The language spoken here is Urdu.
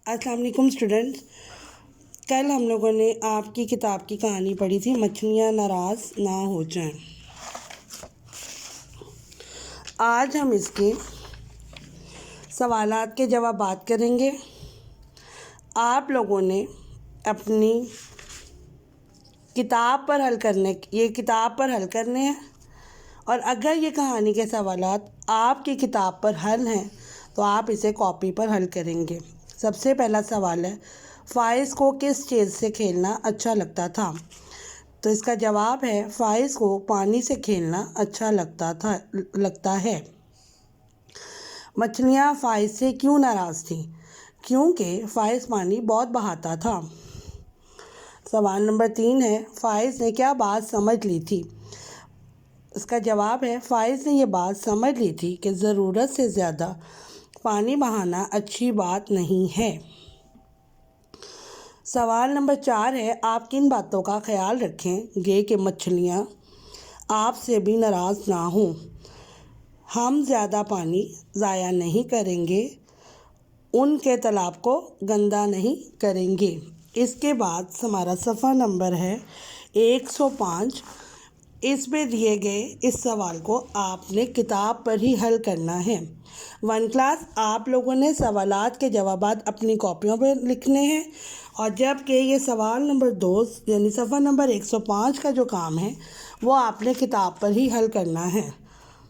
السلام علیکم اسٹوڈنٹس، کل ہم لوگوں نے آپ کی کتاب کی کہانی پڑھی تھی مچھلیاں ناراض نہ ہو جائیں۔ آج ہم اس کے سوالات کے جوابات کریں گے۔ آپ لوگوں نے اپنی کتاب پر حل کرنے ہیں، اور اگر یہ کہانی کے سوالات آپ کی کتاب پر حل ہیں تو آپ اسے کاپی پر حل کریں گے۔ سب سے پہلا سوال ہے، فائز کو کس چیز سے کھیلنا اچھا لگتا تھا؟ تو اس کا جواب ہے، فائز کو پانی سے کھیلنا اچھا لگتا ہے۔ مچھلیاں فائز سے کیوں ناراض تھیں؟ کیونکہ فائز پانی بہت بہاتا تھا۔ سوال نمبر 3 ہے، فائز نے کیا بات سمجھ لی تھی؟ اس کا جواب ہے، فائز نے یہ بات سمجھ لی تھی کہ ضرورت سے زیادہ پانی بہانا اچھی بات نہیں ہے۔ سوال نمبر 4 ہے، آپ کن باتوں کا خیال رکھیں گے کہ مچھلیاں آپ سے بھی ناراض نہ ہوں؟ ہم زیادہ پانی ضائع نہیں کریں گے، ان کے تالاب کو گندا نہیں کریں گے۔ اس کے بعد ہمارا صفحہ نمبر ہے 105۔ اس میں دیے گئے اس سوال کو آپ نے کتاب پر ہی حل کرنا ہے۔ 1 کلاس، آپ لوگوں نے سوالات کے جوابات اپنی کاپیوں پہ لکھنے ہیں، اور جبکہ یہ سوال نمبر 2 یعنی صفحہ نمبر 105 کا جو کام ہے وہ آپ نے کتاب پر ہی حل کرنا ہے۔